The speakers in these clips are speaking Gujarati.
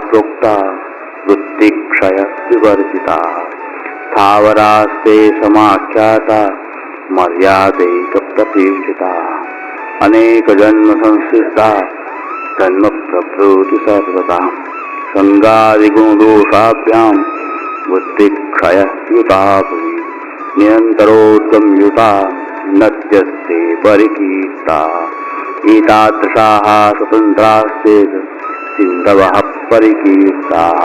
प्रोक्ता वृत्तिक्षय विवर्जिता स्थावरास्ते समाख्याता मर्यादैक प्रतिष्ठिता अनेक जन्म संस्कृता जन्म प्रभृति सर्वदा संगादिगुण दोषाभ्यां बुद्धिक्षय युता भुवि निरन्तरोद्गम युता नत्यस्ते परिकीर्ता एतादृशाः स्वतन्त्राश्चेत् सिन्धवः परिकीर्ताः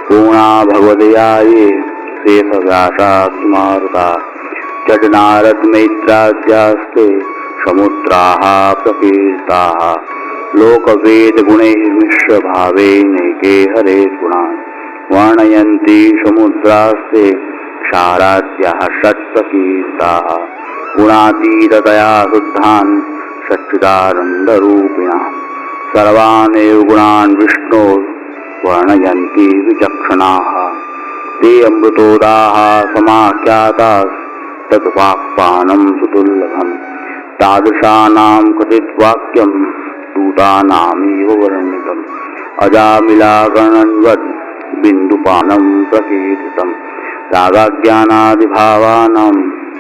पूर्णा भगवदया ये शेषव्यासा स्मारता जडनारदमैत्राद्यास्ते समुद्राः प्रकीर्ताः लोकवेदगुणैः मिश्रभावेनैके हरे गुणान् वर्णयन्ति समुद्रास्ते क्षाराद्याः षट्प्रकीर्ताः गुणातीततया शुद्धान् सच्चिदानन्दरूपिणां सर्वानेव गुणान् विष्णोः वर्णयन्ति विचक्षणाः ते अमृतोदाः समाख्याताः तद्वाक्पानं सुदुर्लभम् तादृशानां कथितवाक्यं दूतानामिव वर्णितम् अजामिलागणन्वद् बिन्दुपानं प्रकीर्तितं रागाज्ञानादिभावानां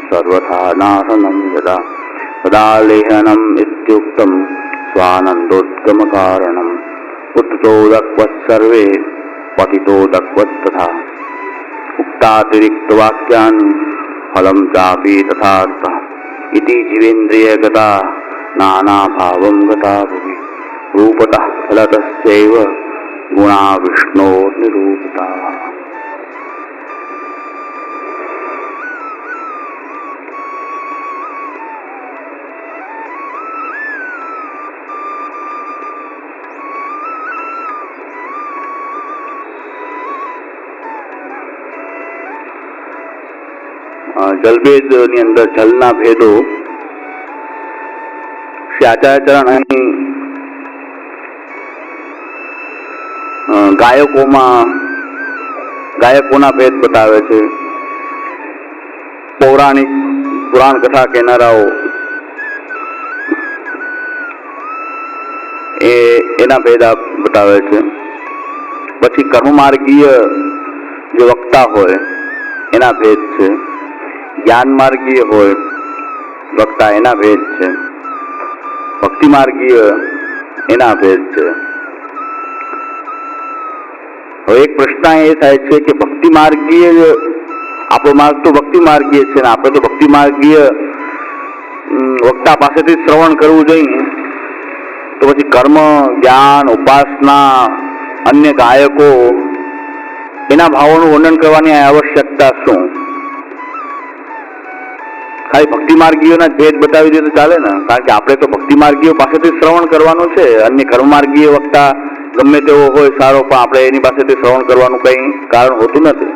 सर्वथा नाशनं यदा तदा लेहनम् इत्युक्तं स्वानन्दोद्गमकारणम् उत्ततोदक्वत् सर्वे पतितोदक्वत् तथा उक्तातिरिक्तवाक्यानि फलं चापि तथार्थः इति जीवेन्द्रियगता नानाभावं गता भुवि रूपतः फलतश्चैव गुणा विष्णोर्निरूपिताः। જલભેદની અંદર જલના ભેદો શ્રી આચાર્યચરણ અહીં ગાયકોના ભેદ બતાવે છે. પૌરાણિક પુરાણ કથા કહેનારાઓ એના ભેદ બતાવે છે. પછી કર્મમાર્ગીય જે વક્તા હોય એના ભેદ છે. જ્ઞાન માર્ગીય હોય વક્તા એના ભેદ છે. ભક્તિ માર્ગીય એના ભેદ છે. હવે એક પ્રશ્ન એ થાય છે કે ભક્તિ માર્ગીય આપણો માર્ગ તો ભક્તિ માર્ગીય છે ને આપણે તો ભક્તિ માર્ગીય વક્તા પાસેથી શ્રવણ કરવું જોઈએ, તો પછી કર્મ જ્ઞાન ઉપાસના અન્ય ગાયકો એના ભાવોનું વર્ણન કરવાની આવશ્યકતા શું? ખાલી ભક્તિ માર્ગીઓના જ ભેદ બતાવી દે તો ચાલે ને? કારણ કે આપણે તો ભક્તિ માર્ગીઓ પાસેથી શ્રવણ કરવાનું છે. અન્ય કર્મ માર્ગીય વક્તા ગમે તેવો હોય સારો, પણ આપણે એની પાસેથી શ્રવણ કરવાનું કંઈ કારણ હોતું નથી.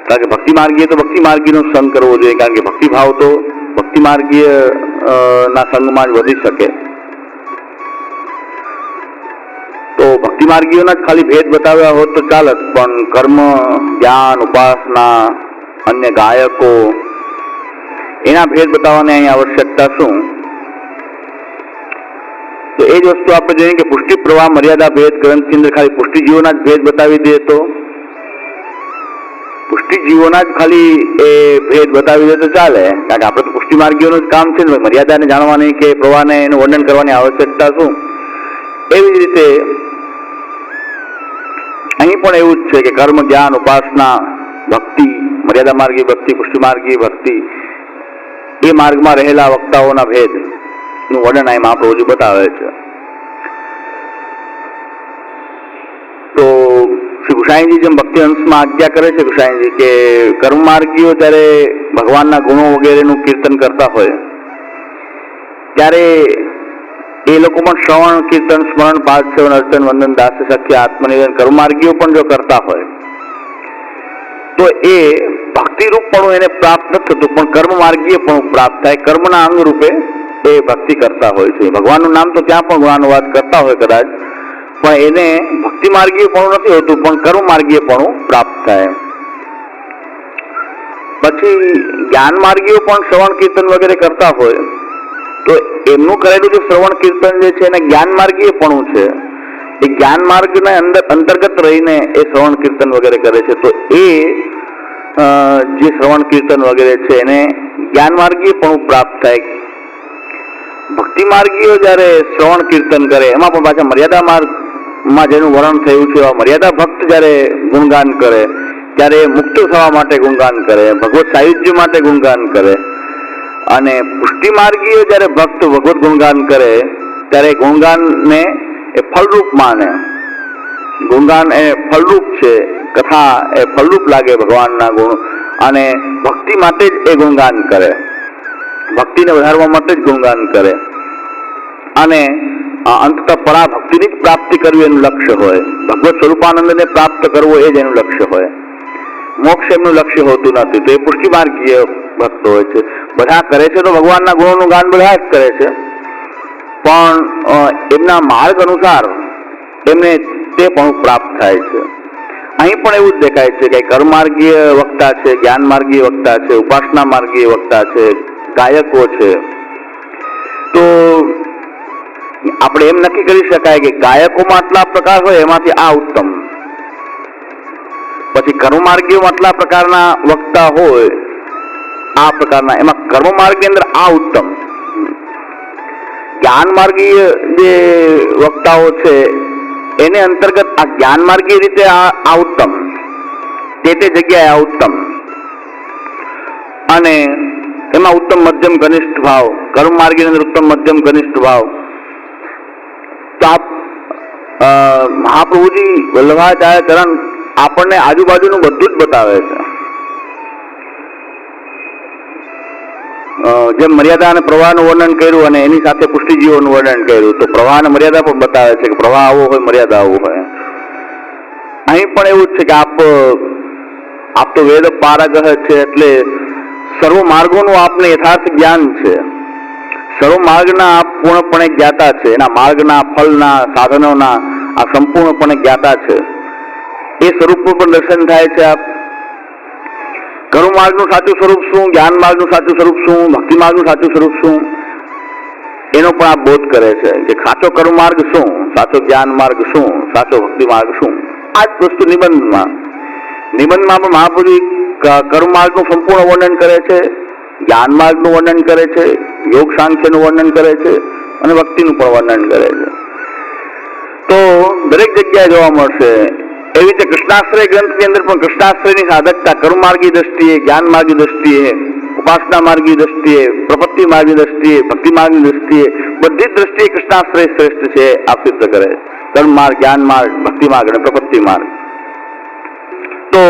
કારણ કે ભક્તિ માર્ગીય તો ભક્તિ માર્ગીનો સંગ કરવો જોઈએ, કારણ કે ભક્તિભાવ તો ભક્તિ માર્ગીય ના સંગમાં જ વધી શકે. તો ભક્તિ માર્ગીઓના જ ખાલી ભેદ બતાવ્યા હોત તો ચાલત, પણ કર્મ જ્ઞાન ઉપાસના અન્ય ગાયકો એના ભેદ બતાવવાની અહીં આવશ્યકતા શું? તો એ જ વસ્તુ આપણે જોઈએ કે પુષ્ટિ પ્રવાહ મર્યાદા ભેદ ગ્રંથની અંદર ખાલી પુષ્ટિજીવોના જ ભેદ બતાવી દે તો, પુષ્ટિજીવોના જ ખાલી એ ભેદ બતાવી દે તો ચાલે. કારણ કે આપણે તો પુષ્ટિ માર્ગીઓનું જ કામ છે ને, મર્યાદાને જાણવાની કે પ્રવાહને એનું વર્ણન કરવાની આવશ્યકતા શું? એવી જ રીતે અહીં પણ એવું જ છે કે કર્મ જ્ઞાન ઉપાસના ભક્તિ મર્યાદા માર્ગી ભક્તિ પુષ્ટિ માર્ગી ભક્તિ એ માર્ગમાં રહેલા વક્તાઓના ભેદનું વર્ણન અહીં મહાપ્રભુજી બતાવે છે. તો શ્રી ગુસાઈજી જેમ ભક્તિ અંશમાં આજ્ઞા કરે છે ગુસાઈજી કે કર્મ માર્ગીઓ જ્યારે ભગવાનના ગુણો વગેરેનું કીર્તન કરતા હોય ત્યારે એ લોકો પણ શ્રવણ કીર્તન સ્મરણ પાઠ સેવન અર્ચન વંદન દાસ્ય સખ્ય આત્મનિવેદન કર્મ માર્ગીઓ પણ જો કરતા હોય તો એ ભક્તિરૂપપણું એને પ્રાપ્ત નથી થતું, પણ કર્મ માર્ગીય પણ પ્રાપ્ત થાય. કર્મના અંગ રૂપે એ ભક્તિ કરતા હોય છે. ભગવાનનું નામ તો ત્યાં પણ ગુણાનુવાદ કરતા હોય કદાચ, પણ એને ભક્તિ માર્ગીય પણ નથી હોતું, પણ કર્મ માર્ગીય પણ પ્રાપ્ત થાય. પછી જ્ઞાન માર્ગીઓ પણ શ્રવણ કીર્તન વગેરે કરતા હોય તો એમનું કરેલું જે શ્રવણ કીર્તન જે છે એને જ્ઞાન માર્ગીય પણ છે. એ જ્ઞાન માર્ગના અંતર્ગત રહીને એ શ્રવણ કીર્તન વગેરે કરે છે. તો એ જે શ્રવણ કીર્તન વગેરે છે એને જ્ઞાન માર્ગીય પણ પ્રાપ્ત થાય. ભક્તિ માર્ગીઓ જયારે શ્રવણ કીર્તન કરે એમાં પણ પાછા મર્યાદા માર્ગમાં જેનું વર્ણન થયું છે એવા મર્યાદા ભક્ત જયારે ગુણગાન કરે ત્યારે મુક્ત થવા માટે ગુણગાન કરે, ભગવત સાયુજ્ય માટે ગુણગાન કરે. અને પુષ્ટિ માર્ગીય જયારે ભક્ત ભગવત ગુણગાન કરે ત્યારે ગુણગાનને એ ફળરૂપ માને. ગુણગાન એ ફળરૂપ છે, કથા એ ફળરૂપ લાગે ભગવાનના ગુણ, અને ભક્તિ માટે જ એ ગુણગાન કરે, ભક્તિને વધારવા માટે જ ગુણગાન કરે. અને અંતત પરાભક્તિની જ પ્રાપ્તિ કરવી એનું લક્ષ્ય હોય, ભગવત સ્વરૂપાનંદને પ્રાપ્ત કરવો એ જ એનું લક્ષ્ય હોય, મોક્ષ એમનું લક્ષ્ય હોતું નથી. તો એ પુષ્ટિ માર્ગીય ભક્ત હોય છે. બધા કરે છે તો ભગવાનના ગુણોનું ગાન બધા જ કરે છે, પણ એમના માર્ગ અનુસાર એમને તે પણ પ્રાપ્ત થાય છે. અહીં પણ એવું જ દેખાય છે કે કર્મ માર્ગીય વક્તા છે, જ્ઞાન માર્ગીય વક્તા છે, ઉપાસના માર્ગીય વક્તા છે, ગાયકો છે. તો આપણે એમ નક્કી કરી શકાય કે ગાયકોમાં આટલા પ્રકાર હોય એમાંથી આ ઉત્તમ, પછી કર્મ માર્ગીઓમાં આટલા પ્રકારના વક્તા હોય આ પ્રકારના, એમાં કર્મ માર્ગની અંદર આ ઉત્તમ. જ્ઞાન માર્ગીય જે વક્તાઓ છે એને અંતર્ગત આ જ્ઞાન માર્ગીય રીતે આ ઉત્તમ, તે જગ્યાએ આ ઉત્તમ. અને એમાં ઉત્તમ મધ્યમ ઘનિષ્ઠ ભાવ, કર્મ માર્ગીની અંદર ઉત્તમ મધ્યમ ઘનિષ્ઠ ભાવ. તો મહાપ્રભુજી વલ્લભાચાર્ય ચરણ આપણને આજુબાજુનું બધું જ બતાવે છે. જેમ મર્યાદા અને પ્રવાહનું વર્ણન કર્યું અને એની સાથે પુષ્ટિજીવોનું વર્ણન કર્યું, તો પ્રવાહ અને મર્યાદા પણ બતાવે છે કે પ્રવાહ આવો હોય, મર્યાદા આવો હોય. અહીં પણ એવું જ છે કે આપ તો વેદ પારગહ છે, એટલે સર્વ માર્ગોનું આપને યથાર્થ જ્ઞાન છે, સર્વ માર્ગના આપ પૂર્ણપણે જ્ઞાતા છે, એના માર્ગના ફળના સાધનોના આ સંપૂર્ણપણે જ્ઞાતા છે. એ સ્વરૂપનું પણ દર્શન થાય છે. આપ કર્મ માર્ગનું સાચું સ્વરૂપ શું, જ્ઞાન માર્ગનું સાચું સ્વરૂપ શું, ભક્તિ માર્ગનું સાચું સ્વરૂપ શું, એનો પણ આપ બોધ કરે છે કે સાચો કર્મ માર્ગ શું, સાચો જ્ઞાન માર્ગ શું, સાચો ભક્તિ માર્ગ શું. આ જ વસ્તુ નિબંધમાં પણ મહાપ્રભુજી કર્મ માર્ગનું સંપૂર્ણ વર્ણન કરે છે, જ્ઞાન માર્ગનું વર્ણન કરે છે, યોગ સાંખ્યનું વર્ણન કરે છે અને ભક્તિનું પણ વર્ણન કરે છે. તો દરેક જગ્યાએ જોવા મળશે. એવી રીતે કૃષ્ણાશ્રય ગ્રંથની અંદર પણ કૃષ્ણાશ્રયની સાધકતા કર્મ માર્ગી દ્રષ્ટિએ, જ્ઞાન માર્ગી દ્રષ્ટિએ, ઉપાસના માર્ગી દ્રષ્ટિએ, પ્રપત્તિ માર્ગી દ્રષ્ટિએ, ભક્તિ માર્ગની દ્રષ્ટિએ, બધી જ દ્રષ્ટિએ કૃષ્ણાશ્રય શ્રેષ્ઠ છે આ સિદ્ધ કરે. કર્મ માર્ગ, જ્ઞાન માર્ગ, ભક્તિ માર્ગ અને પ્રપત્તિ માર્ગ. તો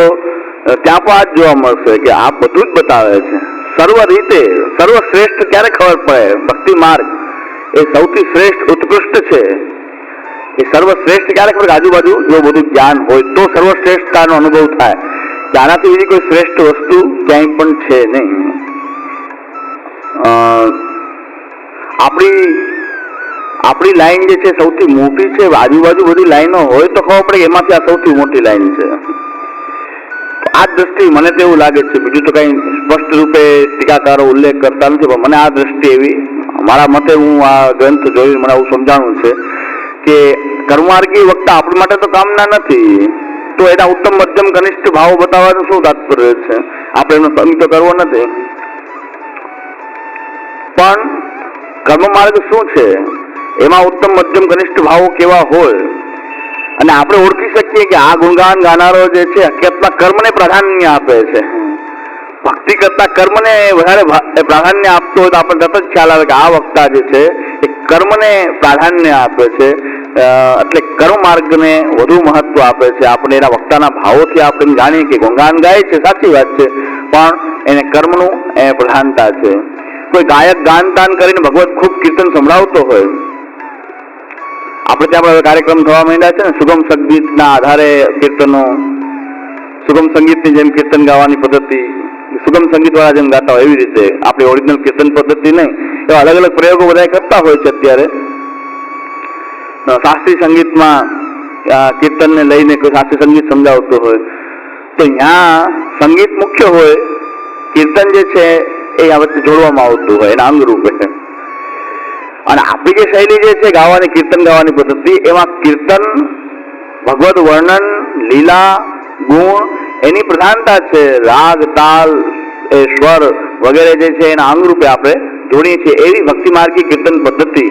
ત્યાં પણ આ જ જોવા મળશે કે આ બધું જ બતાવે છે. સર્વ રીતે સર્વશ્રેષ્ઠ ક્યારે ખબર પડે? ભક્તિ માર્ગ એ સૌથી શ્રેષ્ઠ ઉત્કૃષ્ટ છે. એ સર્વશ્રેષ્ઠ ક્યારે ખબર? આજુબાજુ જો બધું જ્ઞાન હોય તો સર્વશ્રેષ્ઠતાનો અનુભવ થાય. આનાથી બીજી કોઈ શ્રેષ્ઠ વસ્તુ ક્યાંય પણ છે નહીં. આપણી લાઈન જે છે સૌથી મોટી છે. આજુબાજુ બધી લાઈનો હોય તો ખબર પડે એમાંથી આ સૌથી મોટી લાઈન છે. આ દ્રષ્ટિ મને તો એવું લાગે છે, બીજું તો કઈ સ્પષ્ટ રૂપે ટીકાકારો ઉલ્લેખ કરતા નથી, પણ મને આ દ્રષ્ટિ એવી, મારા મતે હું આ ગ્રંથ જોઈને મને આવું સમજાણું છે કે કર્માર્ગી વક્તા આપણી માટે તો કામના નથી, તો એના ઉત્તમ મધ્યમ ઘનિષ્ઠ ભાવો બતાવવાનું શું તાત્પર્ય છે? આપણે એનો સંગ તો કરવો નથી, પણ કર્મ માર્ગ શું છે, એમાં ઉત્તમ મધ્યમ ઘનિષ્ઠ ભાવો કેવા હોય, અને આપણે ઓળખી શકીએ કે આ ગુણગાન ગાનારો જે છે હકીકતમાં કર્મને પ્રાધાન્ય આપે છે. ભક્તિ કરતા કર્મને વધારે પ્રાધાન્ય આપતો હોય તો આપણને તરત જ ખ્યાલ આવે કે આ વક્તા જે છે એ કર્મને પ્રાધાન્ય આપે છે, એટલે કર્મ માર્ગને વધુ મહત્વ આપે છે. આપણે એના વક્તાના ભાવોથી આપણે જાણીએ કે ગુણગાન ગાય છે, સાચી વાત છે, પણ એને કર્મનું એ પ્રધાનતા છે. કોઈ ગાયક ગાન તાન કરીને ભગવત ખૂબ કીર્તન સંભળાવતો હોય, આપણે ત્યાં પણ કાર્યક્રમ થવા માંડ્યા છે ને, સુગમ સંગીતના આધારે કીર્તનો, સુગમ સંગીતની જેમ કીર્તન ગાવાની પદ્ધતિ, સુગમ સંગીત વાળા જેમ ગાતા હોય એવી રીતે આપણી ઓરિજિનલ કીર્તન પદ્ધતિ નહીં, એવા અલગ અલગ પ્રયોગો બધા કરતા હોય છે. અત્યારે શાસ્ત્રીય સંગીતમાં કીર્તનને લઈને કોઈ શાસ્ત્રીય સંગીત સમજાવતો હોય તો ત્યાં સંગીત મુખ્ય હોય, કીર્તન જે છે એ આ વચ્ચે જોડવામાં આવતું હોય એના અંગરૂપે. અને આપણી જે શૈલી જે છે ગાવાની, કીર્તન ગાવાની પદ્ધતિ, એમાં કીર્તન, ભગવદ વર્ણન, લીલા, ગુણ એની પ્રધાનતા છે. રાગ, તાલ, સ્વર વગેરે જે છે એના અંગરૂપે આપણે જોડીએ છીએ. એવી ભક્તિ માર્ગી કીર્તન પદ્ધતિ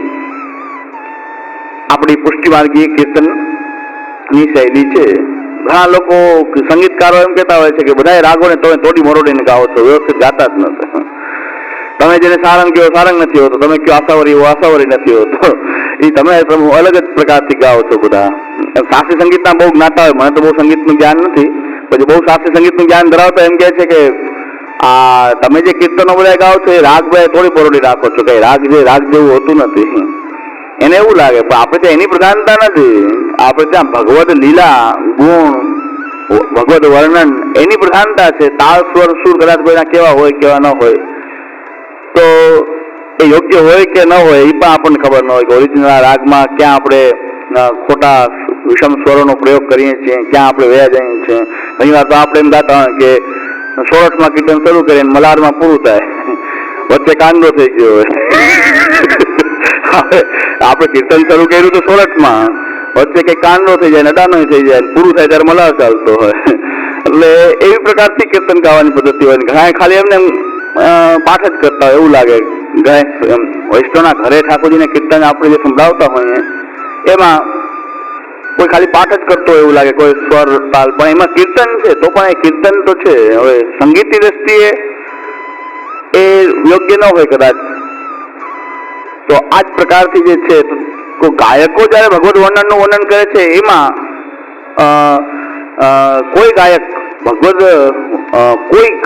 આપણી પુષ્ટિ માર્ગી કીર્તનની શૈલી છે. ઘણા લોકો સંગીતકારો એમ કહેતા હોય છે કે બધા રાગોને તમે તોડી મરોડીને ગાઓ છો, વ્યવસ્થિત ગાતા જ નથી. તમે જેને સારંગ કહો સારંગ નથી હોતો, તમે કહો આસાવરી એવો આસાવરી નથી હોતો. એ તમે અલગ જ પ્રકારથી ગાઓ છો બધા. શાસ્ત્રીય સંગીતના બહુ જ્ઞાતા હોય, મને તો બહુ સંગીતનું જ્ઞાન નથી, પછી બહુ શાસ્ત્રીય સંગીતનું જ્ઞાન ધરાવતા એમ કહે છે કે આ તમે જે કીર્તનો બધા ગાઓ છો એ રાગ બધા થોડી પરોડી રાખો છો, કે રાગ જેવું હોતું નથી. એને એવું લાગે, પણ આપણે ત્યાં એની પ્રધાનતા નથી. આપણે ત્યાં ભગવદ લીલા, ગુણ, ભગવદ વર્ણન એની પ્રધાનતા છે. તાળ, સ્વર, સુર કદાચ કોઈના કેવા હોય કેવા ન હોય, તો એ યોગ્ય હોય કે ન હોય એ પણ આપણને ખબર ન હોય કે ઓરિજિનલ રાગમાં ક્યાં આપણે ખોટા વિષમ સ્વરોનો પ્રયોગ કરીએ છીએ, ક્યાં આપણે વયા જઈએ છીએ. ઘણી વાર તો આપણે એમ ગાતા હોય કે સોરઠમાં કીર્તન શરૂ કરીને મલાડમાં પૂરું થાય, વચ્ચે કાંદો થઈ ગયો હોય. આપણે કીર્તન શરૂ કર્યું તો સોરઠમાં, વચ્ચે કઈ કાંદો થઈ જાય, નડાનો થઈ જાય, પૂરું થાય ત્યારે મલાડ ચાલતો હોય. એટલે એવી પ્રકારથી કીર્તન ગાવાની પદ્ધતિ હોય. ઘણા ખાલી એમને પાઠ જ કરતા હોય એવું લાગે. વૈષ્ણવના ઘરે ઠાકોરજીને કીર્તન આપણે જે સંભળાવતા હોઈએ એમાં કોઈ ખાલી પાઠ જ કરતો હોય એવું લાગે, કોઈ સ્વર તાલ, પણ એમાં કીર્તન છે તો પણ એ કીર્તન તો છે. હવે સંગીતની દ્રષ્ટિએ એ યોગ્ય ન હોય કદાચ. તો આ જ પ્રકારથી જે છે તો ગાયકો જયારે ભગવદ વર્ણનનું વર્ણન કરે છે એમાં કોઈ ગાયક ભગવદ કોઈક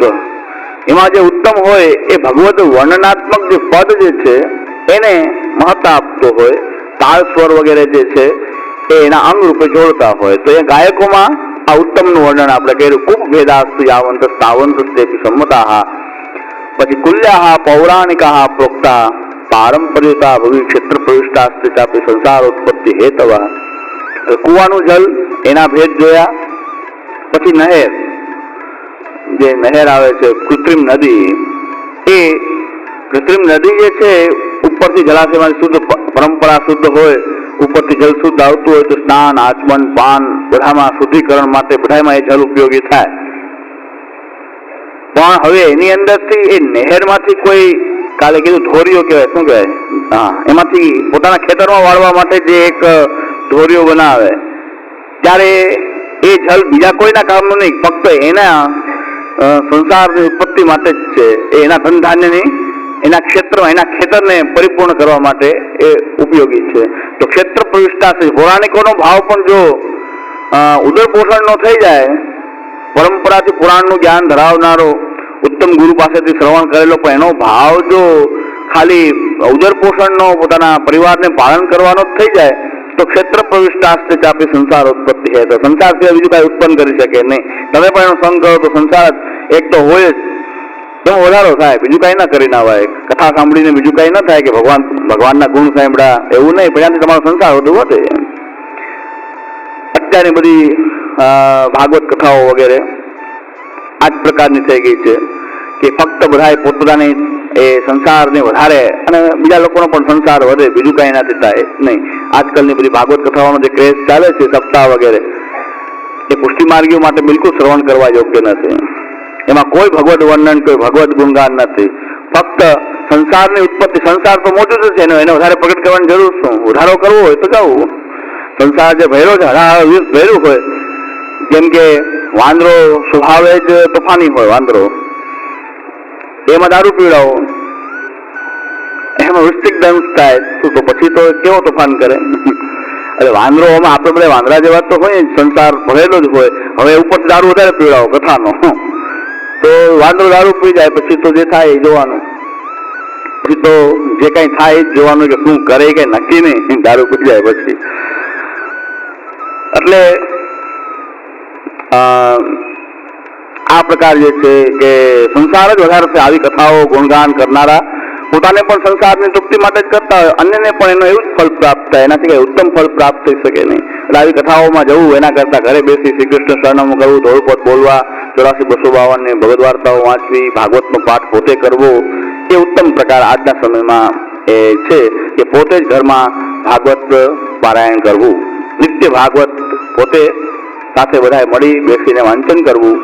એમાં જે ઉત્તમ હોય એ ભગવદ વર્ણનાત્મક જે પદ જે છે એને મહત્તા આપતો હોય, તાળ સ્વર વગેરે જે છે એ એના અંગ રૂપે જોડતા હોય. તો એ ગાયકોમાં આ ઉત્તમનું વર્ણન આપણે કર્યું. ખૂબ ભેદાસ્તુ યાવંત સ્થાવંત સ્તેપી સંમતાઃ, પછી કુલ્યાઃ પૌરાણિકાઃ પ્રોક્તા પારંપર્યતા ભવિ ક્ષેત્ર પ્રવિષ્ટાસ્તે ચાપી સંસાર ઉત્પત્તિ હેતવા. કુવાનું જલ એના ભેદ જોયા. પછી નહેર, જે નહેર આવે છે કૃત્રિમ નદી, એ કૃત્રિમ નદી જે છે ઉપરથી જળાશયમાં શુદ્ધ પરંપરા શુદ્ધ હોય, ઉપરથી જલ શુદ્ધ આવતું હોય તો સ્નાન, આચમન, પાન બધામાં શુદ્ધિકરણ માટે બધામાં એ જલ ઉપયોગી થાય. પણ હવે એની અંદરથી એ નહેરમાંથી કોઈ કાલે કીધું ધોરીઓ કહેવાય, શું કહેવાય, હા, એમાંથી પોતાના ખેતરમાં વાળવા માટે જે એક ધોરીઓ બનાવે, ત્યારે એ જલ બીજા કોઈના કામનું નહીં, ફક્ત એના સંસારની ઉત્પત્તિ માટે જ છે. એના ધન ધાન્યની, એના ક્ષેત્રમાં, એના ખેતરને પરિપૂર્ણ કરવા માટે એ ઉપયોગી છે. તો ક્ષેત્ર પ્રવિષ્ટા છે. પૌરાણિકોનો ભાવ પણ જો ઉદર પોષણનો થઈ જાય, પરંપરાથી પુરાણનું જ્ઞાન ધરાવનારો ઉત્તમ ગુરુ પાસેથી શ્રવણ કરેલો, પણ એનો ભાવ જો ખાલી ઉદર પોષણનો, પોતાના પરિવારને પાલન કરવાનો જ થઈ જાય તો ક્ષેત્ર પ્રવિષ્ટાસ્તે ચાપી સંસાર ઉત્પત્તિ છે. તો સંસાર સિવાય બીજું કાંઈ ઉત્પન્ન કરી શકે નહીં. તમે પણ એનો સંગ કરો તો સંસાર એક તો હોય જ, એમાં વધારો થાય, બીજું કાંઈ ના કરી ના વાય. કથા સાંભળીને બીજું કાંઈ ન થાય કે ભગવાનના ગુણ સાંભળ્યા એવું નહીં, પણ ત્યાંથી તમારો સંસાર વધુ વધે. અત્યારની બધી ભાગવત કથાઓ વગેરે આ જ પ્રકારની થઈ ગઈ છે કે ફક્ત બધાએ પોતપોતાની એ સંસારને વધારે અને બીજા લોકોનો પણ સંસાર વધે, બીજું કાંઈ એનાથી થાય નહીં. આજકાલની બધી ભાગવત કથાઓનો જે ક્રેઝ ચાલે છે, સપ્તાહ વગેરે, એ પુષ્ટિ માર્ગીઓ માટે બિલકુલ શ્રવણ કરવા યોગ્ય નથી. એમાં કોઈ ભગવદ વર્ણન, કોઈ ભગવદ ગુણગાન નથી. ફક્ત સંસારની ઉત્પત્તિ, સંસાર તો મોટું જ છે, એને વધારે પ્રગટ કરવાની જરૂર શું? વધારો કરવો હોય તો જવું. સંસાર જે ભેરો છે, ભેરું હોય, જેમ કે વાંદરો સ્વભાવે જ તોફાની હોય, વાંદરો એમાં દારૂ પીવડાવો, એમાં વૃશ્ચિક દંશ થાય તો પછી તો કેવો તોફાન કરે. એટલે વાંદરોમાં આપણે બધા વાંદરા જેવા તો હોય, સંસાર ભરેલો જ હોય. હવે ઉપરથી દારૂ વધારે પીવડાવો કથાનો, તો વાંદરો દારૂ પી જાય, પછી તો જે થાય એ જોવાનું. પછી તો જે કઈ થાય એ જ જોવાનું કે શું કરે કઈ નક્કી નહીં, દારૂ પી જાય પછી. એટલે આ પ્રકાર જે છે કે સંસાર જ વધારે છે. આવી કથાઓ ગુણગાન કરનારા પોતાને પણ સંસારની તૃપ્તિ માટે જ કરતા હોય, અન્યને પણ એનો એવું જ ફળ પ્રાપ્ત થાય, એનાથી કઈ ઉત્તમ ફળ પ્રાપ્ત થઈ શકે નહીં. એટલે આવી કથાઓમાં જવું એના કરતા ઘરે બેસી શ્રી કૃષ્ણ શરણામું કરવું, ધોળપદ બોલવા, 84-252 ને ભગવદ વાર્તાઓ વાંચવી, ભાગવતનો પાઠ પોતે કરવો, એ ઉત્તમ પ્રકાર આજના સમયમાં એ છે. કે પોતે જ ઘરમાં ભાગવત પારાયણ કરવું, નિત્ય ભાગવત પોતે સાથે બધાએ મળી બેસીને વાંચન કરવું,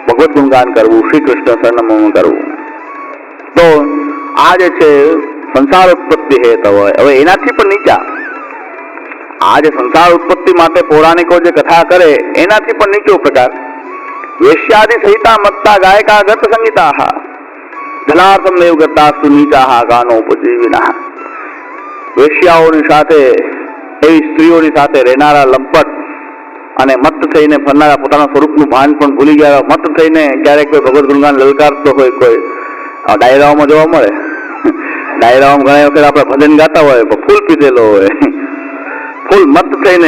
ભગવત ગુણગાન કરવું, શ્રી કૃષ્ણ શરણમ કરવું. તો આ જે છે સંસાર ઉત્પત્તિ હેત હોય. હવે એનાથી પણ નીચા આ જે સંસાર ઉત્પત્તિ માટે પૌરાણિકો જે કથા કરે એનાથી પણ નીચો પ્રકાર વેશ્યાદિ સહિતા મત્તા ગાયકા ગત સંગીતા જલાર્થમ એવ ગતાસ્તુ નીચા ગાનો ઉપજીવિના. વેશ્યાઓની સાથે એવી સ્ત્રીઓની સાથે રહેનારા લંપટ અને મત્ત થઈને ફરનારા, પોતાના સ્વરૂપનું ભાન પણ ભૂલી ગયા મત્ત થઈને ક્યારેક કોઈ ભગવત ગુણગાન લલકારતો હોય, કોઈ ડાયરાઓમાં જોવા મળે. ડાયરાઓમાં ઘણી વખત આપણે ભજન ગાતા હોય, ફૂલ પીધેલો હોય, ફૂલ મત્ત થઈને